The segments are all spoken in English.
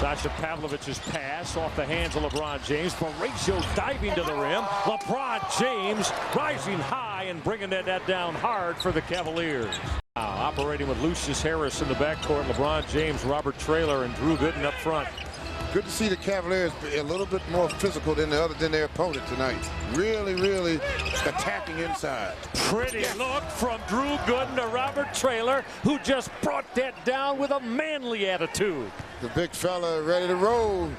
Sasha Pavlovich's pass off the hands of LeBron James. Varejao diving to the rim. LeBron James rising high and bringing that down hard for the Cavaliers. Operating with Lucius Harris in the backcourt. LeBron James, Robert Traylor, and Drew Gooden up front. Good to see the Cavaliers be a little bit more physical than their opponent tonight. Really attacking inside. Pretty look from Drew Gooden to Robert Traylor, who just brought that down with a manly attitude. The big fella ready to roll.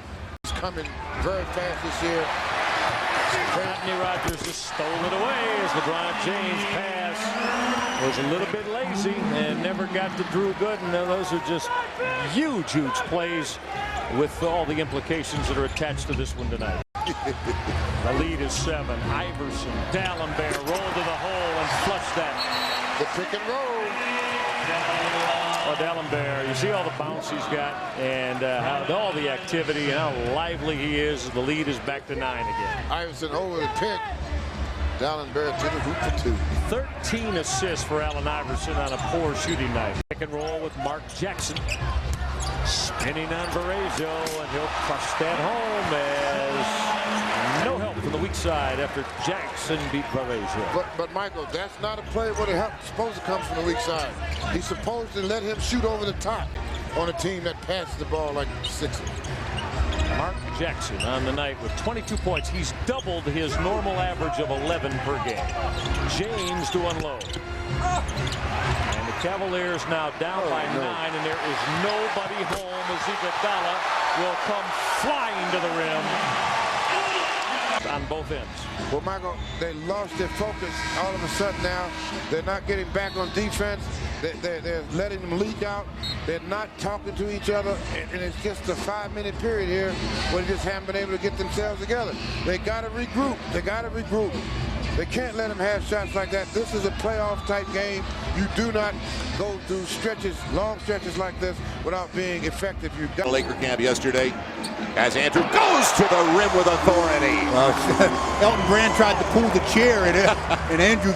He's coming very fast this year. Anthony Rogers just stole it away as LeBron James pass was a little bit lazy and never got to Drew Gooden. Now, those are just huge plays with all the implications that are attached to this one tonight. The lead is 7. Iverson, D'Alembert roll to the hole and flush that. The pick and roll. Oh, D'Alembert, you see all the bounce he's got and how all the activity and how lively he is. The lead is back to 9 again. Iverson over the pick. D'Alembert to the hoop for 2. 13 assists for Allen Iverson on a poor shooting night. Pick and roll with Mark Jackson. Spinning on Varejao, and he'll crush that home as no help from the weak side after Jackson beat Varejao. But Michael, that's not a play where the help is supposed to come from the weak side. He's supposed to let him shoot over the top on a team that passes the ball like Sixers. Mark Jackson on the night with 22 points. He's doubled his normal average of 11 per game. James to unload. And the Cavaliers now down by 9, and there is nobody home as Iguodala will come flying to the rim on both ends. Well, Michael, they lost their focus all of a sudden now. They're not getting back on defense. They're letting them leak out. They're not talking to each other, and it's just a 5-minute period here where they just haven't been able to get themselves together. They got to regroup. They can't let them have shots like that. This is a playoff type game. You do not go through long stretches like this without being effective. You've got Laker camp yesterday as Andrew goes to the rim with authority. Elton Brand tried to pull the chair, and Andrew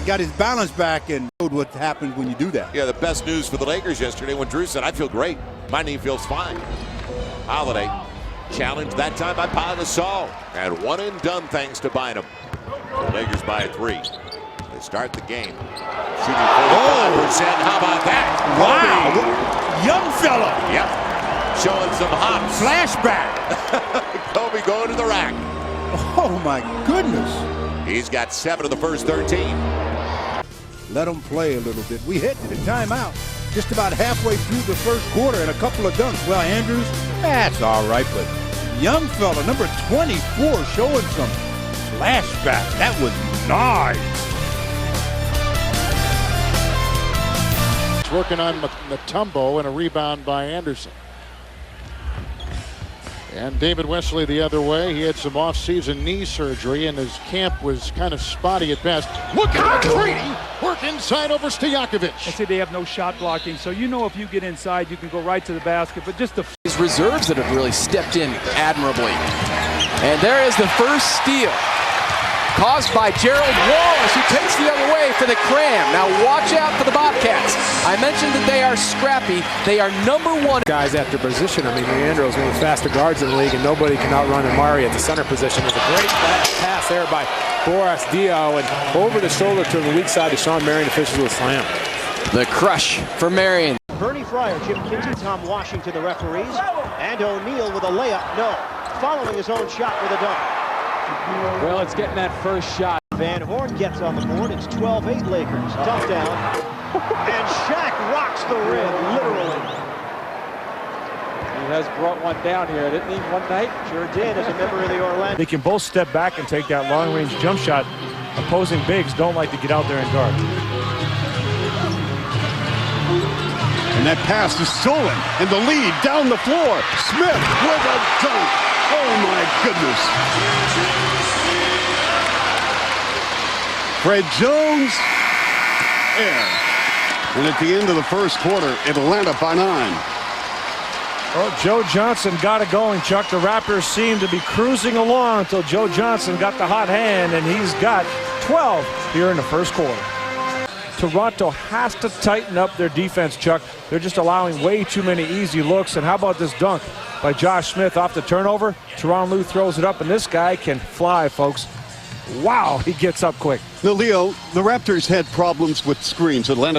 got his balance back and showed what happens when you do that. Yeah, the best news for the Lakers yesterday when Drew said, I feel great. My knee feels fine. Holiday challenged that time by Pau Gasol, and one and done thanks to Bynum. The Lakers by 3. They start the game. Shooting 45%. How about that? Wow. Young fella. Yep. Showing some hops. Flashback. Kobe going to the rack. Oh, my goodness. He's got 7 of the first 13. Let them play a little bit. We hit the timeout just about halfway through the first quarter and a couple of dunks. Well, Andrews, that's all right, but young fella, number 24, showing some flashback. That was nice. Working on Mutombo and a rebound by Anderson. And David Wesley the other way. He had some off-season knee surgery, and his camp was kind of spotty at best. Look at McCready! Work inside over Stojakovic. I say they have no shot blocking, so you know if you get inside, you can go right to the basket. But just the his reserves that have really stepped in admirably. And there is the first steal, caused by Gerald Wallace, who takes the other way for the cram. Now watch out for the Bobcats. I mentioned that they are scrappy. They are #1 guys after position. I mean, Leandro is one of the faster guards in the league, and nobody can outrun Amari at the center position. There's a great pass there by Boris Dio, and over the shoulder to the weak side to Sean Marion, officials with a slam. The crush for Marion. Bernie Fryer, Jim Kinsey, Tom Washington, the referees, and O'Neal with a layup. No, following his own shot with a dunk. well, it's getting that first shot. Van Horn gets on the board. It's 12-8 Lakers. Dump down. And Shaq rocks the rim, literally. He has brought one down here, didn't he, one night? Sure did, as a member of the Orlando. They can both step back and take that long-range jump shot. Opposing bigs don't like to get out there and guard. And that pass is stolen, and the lead down the floor. Smith with a dunk. Oh, my goodness. Fred Jones, air. And at the end of the first quarter, Atlanta by 9. Well, Joe Johnson got it going, Chuck. The Raptors seemed to be cruising along until Joe Johnson got the hot hand, and he's got 12 here in the first quarter. Toronto has to tighten up their defense, Chuck. They're just allowing way too many easy looks. And how about this dunk by Josh Smith off the turnover? Tyronn Lue throws it up, and this guy can fly, folks. Wow, he gets up quick. Now, Leo, the Raptors had problems with screens. Atlanta